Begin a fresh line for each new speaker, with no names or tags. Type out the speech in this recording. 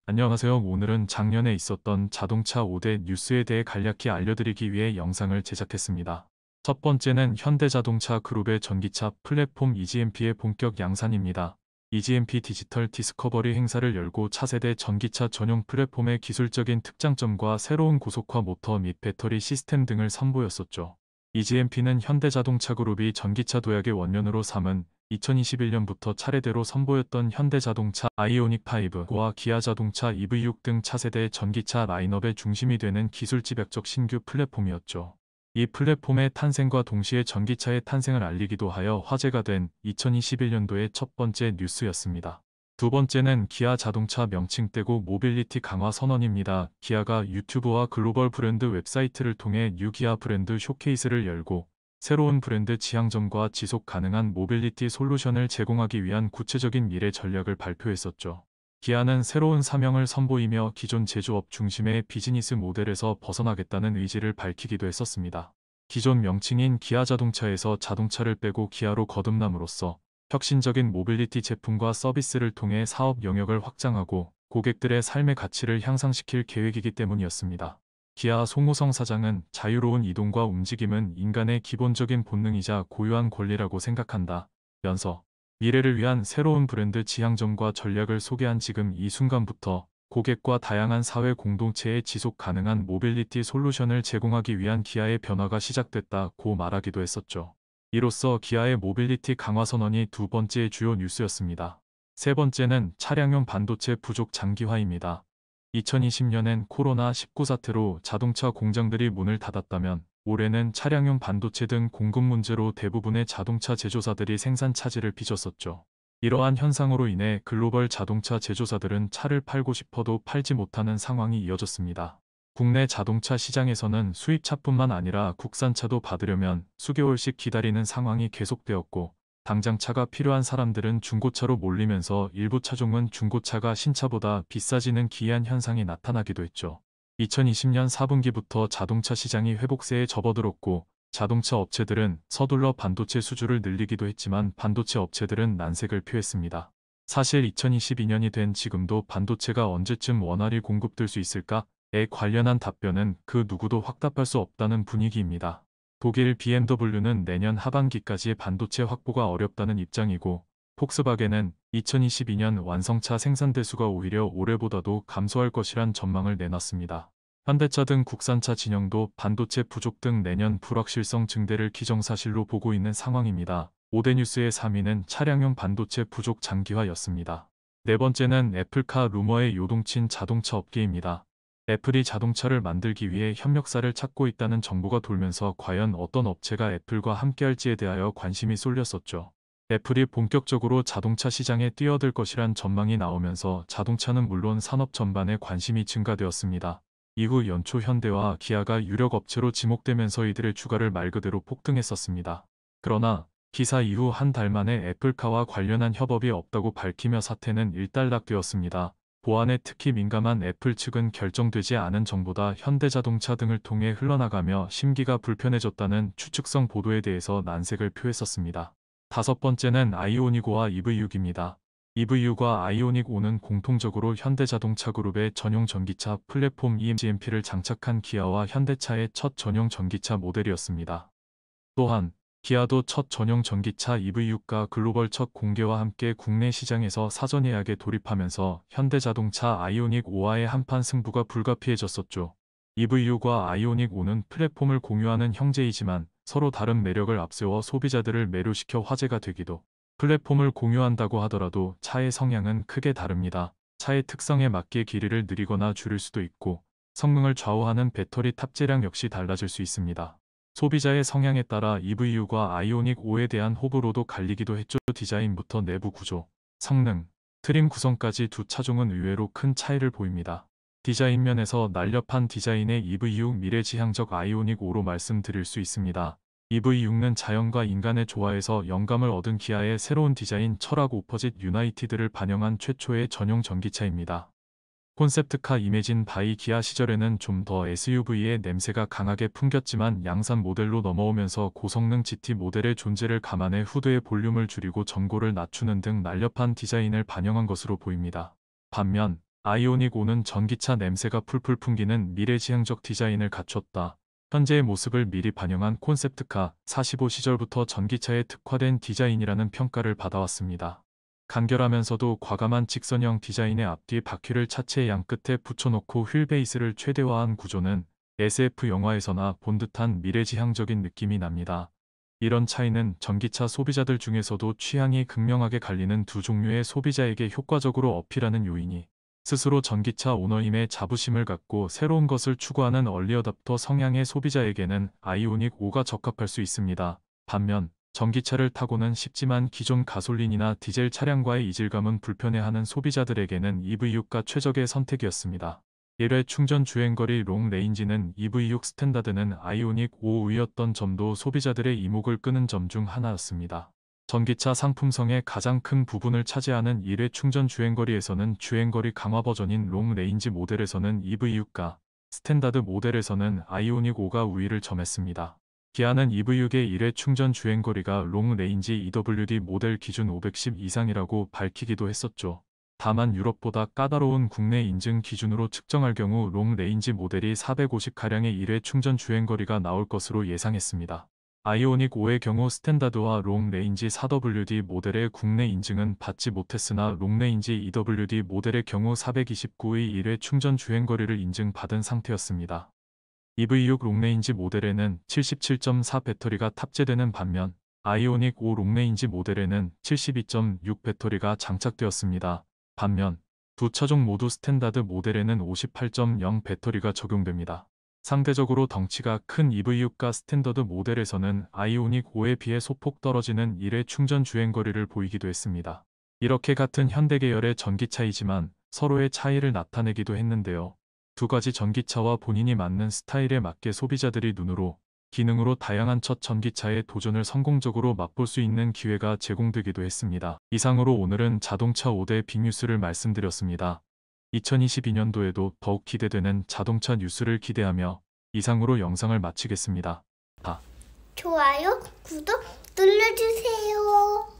안녕하세요. 오늘은 작년에 있었던 자동차 5대 뉴스에 대해 간략히 알려드리기 위해 영상을 제작했습니다. 첫 번째는 현대자동차 그룹의 전기차 플랫폼 EGMP의 본격 양산입니다. EGMP 디지털 디스커버리 행사를 열고 차세대 전기차 전용 플랫폼의 기술적인 특장점과 새로운 고속화 모터 및 배터리 시스템 등을 선보였었죠. EGMP는 현대자동차 그룹이 전기차 도약의 원년으로 삼은 2021년부터 차례대로 선보였던 현대자동차 아이오닉5와 기아자동차 EV6 등 차세대 전기차 라인업의 중심이 되는 기술집약적 신규 플랫폼이었죠. 이 플랫폼의 탄생과 동시에 전기차의 탄생을 알리기도 하여 화제가 된 2021년도의 첫 번째 뉴스였습니다. 두 번째는 기아 자동차 명칭 떼고 모빌리티 강화 선언입니다. 기아가 유튜브와 글로벌 브랜드 웹사이트를 통해 뉴 기아 브랜드 쇼케이스를 열고 새로운 브랜드 지향점과 지속 가능한 모빌리티 솔루션을 제공하기 위한 구체적인 미래 전략을 발표했었죠. 기아는 새로운 사명을 선보이며 기존 제조업 중심의 비즈니스 모델에서 벗어나겠다는 의지를 밝히기도 했었습니다. 기존 명칭인 기아 자동차에서 자동차를 빼고 기아로 거듭남으로써 혁신적인 모빌리티 제품과 서비스를 통해 사업 영역을 확장하고 고객들의 삶의 가치를 향상시킬 계획이기 때문이었습니다. 기아 송호성 사장은 자유로운 이동과 움직임은 인간의 기본적인 본능이자 고유한 권리라고 생각한다 면서 미래를 위한 새로운 브랜드 지향점과 전략을 소개한 지금 이 순간부터 고객과 다양한 사회 공동체에 지속 가능한 모빌리티 솔루션을 제공하기 위한 기아의 변화가 시작됐다고 말하기도 했었죠. 이로써 기아의 모빌리티 강화 선언이 두 번째 주요 뉴스였습니다. 세 번째는 차량용 반도체 부족 장기화입니다. 2020년엔 코로나19 사태로 자동차 공장들이 문을 닫았다면 올해는 차량용 반도체 등 공급 문제로 대부분의 자동차 제조사들이 생산 차질을 빚었었죠. 이러한 현상으로 인해 글로벌 자동차 제조사들은 차를 팔고 싶어도 팔지 못하는 상황이 이어졌습니다. 국내 자동차 시장에서는 수입차뿐만 아니라 국산차도 받으려면 수개월씩 기다리는 상황이 계속되었고 당장 차가 필요한 사람들은 중고차로 몰리면서 일부 차종은 중고차가 신차보다 비싸지는 기이한 현상이 나타나기도 했죠. 2020년 4분기부터 자동차 시장이 회복세에 접어들었고 자동차 업체들은 서둘러 반도체 수주를 늘리기도 했지만 반도체 업체들은 난색을 표했습니다. 사실 2022년이 된 지금도 반도체가 언제쯤 원활히 공급될 수 있을까에 관련한 답변은 그 누구도 확답할 수 없다는 분위기입니다. 독일 BMW는 내년 하반기까지 반도체 확보가 어렵다는 입장이고 폭스바겐은 2022년 완성차 생산 대수가 오히려 올해보다도 감소할 것이란 전망을 내놨습니다. 현대차 등 국산차 진영도 반도체 부족 등 내년 불확실성 증대를 기정사실로 보고 있는 상황입니다. 5대 뉴스의 3위는 차량용 반도체 부족 장기화였습니다. 네 번째는 애플카 루머에 요동친 자동차 업계입니다. 애플이 자동차를 만들기 위해 협력사를 찾고 있다는 정보가 돌면서 과연 어떤 업체가 애플과 함께할지에 대하여 관심이 쏠렸었죠. 애플이 본격적으로 자동차 시장에 뛰어들 것이란 전망이 나오면서 자동차는 물론 산업 전반에 관심이 증가되었습니다. 이후 연초 현대와 기아가 유력 업체로 지목되면서 이들의 주가를 말 그대로 폭등했었습니다. 그러나 기사 이후 한 달 만에 애플카와 관련한 협업이 없다고 밝히며 사태는 일단락되었습니다. 보안에 특히 민감한 애플 측은 결정되지 않은 정보다 현대자동차 등을 통해 흘러나가며 심기가 불편해졌다는 추측성 보도에 대해서 난색을 표했었습니다. 다섯 번째는 아이오닉5와 EV6입니다. EV6과 아이오닉5는 공통적으로 현대자동차 그룹의 전용 전기차 플랫폼 EMGMP를 장착한 기아와 현대차의 첫 전용 전기차 모델이었습니다. 또한 기아도 첫 전용 전기차 EV6가 글로벌 첫 공개와 함께 국내 시장에서 사전 예약에 돌입하면서 현대자동차 아이오닉5와의 한판 승부가 불가피해졌었죠. EV6과 아이오닉5는 플랫폼을 공유하는 형제이지만 서로 다른 매력을 앞세워 소비자들을 매료시켜 화제가 되기도. 플랫폼을 공유한다고 하더라도 차의 성향은 크게 다릅니다. 차의 특성에 맞게 길이를 늘리거나 줄일 수도 있고 성능을 좌우하는 배터리 탑재량 역시 달라질 수 있습니다. 소비자의 성향에 따라 EV6과 아이오닉5에 대한 호불호도 갈리기도 했죠. 디자인부터 내부 구조, 성능, 트림 구성까지 두 차종은 의외로 큰 차이를 보입니다. 디자인 면에서 날렵한 디자인의 EV6 미래지향적 아이오닉5로 말씀드릴 수 있습니다. EV6는 자연과 인간의 조화에서 영감을 얻은 기아의 새로운 디자인 철학 오퍼짓 유나이티드를 반영한 최초의 전용 전기차입니다. 콘셉트카 이매진 바이 기아 시절에는 좀 더 SUV의 냄새가 강하게 풍겼지만 양산 모델로 넘어오면서 고성능 GT 모델의 존재를 감안해 후드의 볼륨을 줄이고 전고를 낮추는 등 날렵한 디자인을 반영한 것으로 보입니다. 반면 아이오닉 5는 전기차 냄새가 풀풀 풍기는 미래지향적 디자인을 갖췄다. 현재의 모습을 미리 반영한 콘셉트카 45 시절부터 전기차에 특화된 디자인이라는 평가를 받아왔습니다. 간결하면서도 과감한 직선형 디자인의 앞뒤 바퀴를 차체 양끝에 붙여놓고 휠베이스를 최대화한 구조는 SF 영화에서나 본 듯한 미래지향적인 느낌이 납니다. 이런 차이는 전기차 소비자들 중에서도 취향이 극명하게 갈리는 두 종류의 소비자에게 효과적으로 어필하는 요인이 스스로 전기차 오너임의 자부심을 갖고 새로운 것을 추구하는 얼리어답터 성향의 소비자에게는 아이오닉 5가 적합할 수 있습니다. 반면 전기차를 타고는 쉽지만 기존 가솔린이나 디젤 차량과의 이질감은 불편해하는 소비자들에게는 EV6가 최적의 선택이었습니다. 1회 충전 주행거리 롱레인지는 EV6 스탠다드는 아이오닉 5위였던 점도 소비자들의 이목을 끄는 점 중 하나였습니다. 전기차 상품성의 가장 큰 부분을 차지하는 1회 충전 주행거리에서는 주행거리 강화 버전인 롱레인지 모델에서는 EV6가, 스탠다드 모델에서는 아이오닉 5가 우위를 점했습니다. 기아는 EV6의 1회 충전 주행거리가 롱레인지 EWD 모델 기준 510 이상이라고 밝히기도 했었죠. 다만 유럽보다 까다로운 국내 인증 기준으로 측정할 경우 롱레인지 모델이 450가량의 1회 충전 주행거리가 나올 것으로 예상했습니다. 아이오닉 5의 경우 스탠다드와 롱레인지 4WD 모델의 국내 인증은 받지 못했으나 롱레인지 EWD 모델의 경우 429의 1회 충전 주행거리를 인증받은 상태였습니다. EV6 롱레인지 모델에는 77.4 배터리가 탑재되는 반면 아이오닉 5 롱레인지 모델에는 72.6 배터리가 장착되었습니다. 반면 두 차종 모두 스탠다드 모델에는 58.0 배터리가 적용됩니다. 상대적으로 덩치가 큰 EV6과 스탠더드 모델에서는 아이오닉 5에 비해 소폭 떨어지는 1회 충전 주행거리를 보이기도 했습니다. 이렇게 같은 현대 계열의 전기차이지만 서로의 차이를 나타내기도 했는데요. 두 가지 전기차와 본인이 맞는 스타일에 맞게 소비자들이 눈으로, 기능으로 다양한 첫 전기차의 도전을 성공적으로 맛볼 수 있는 기회가 제공되기도 했습니다. 이상으로 오늘은 자동차 5대 빅뉴스를 말씀드렸습니다. 2022년도에도 더욱 기대되는 자동차 뉴스를 기대하며 이상으로 영상을 마치겠습니다.
좋아요, 구독 눌러주세요.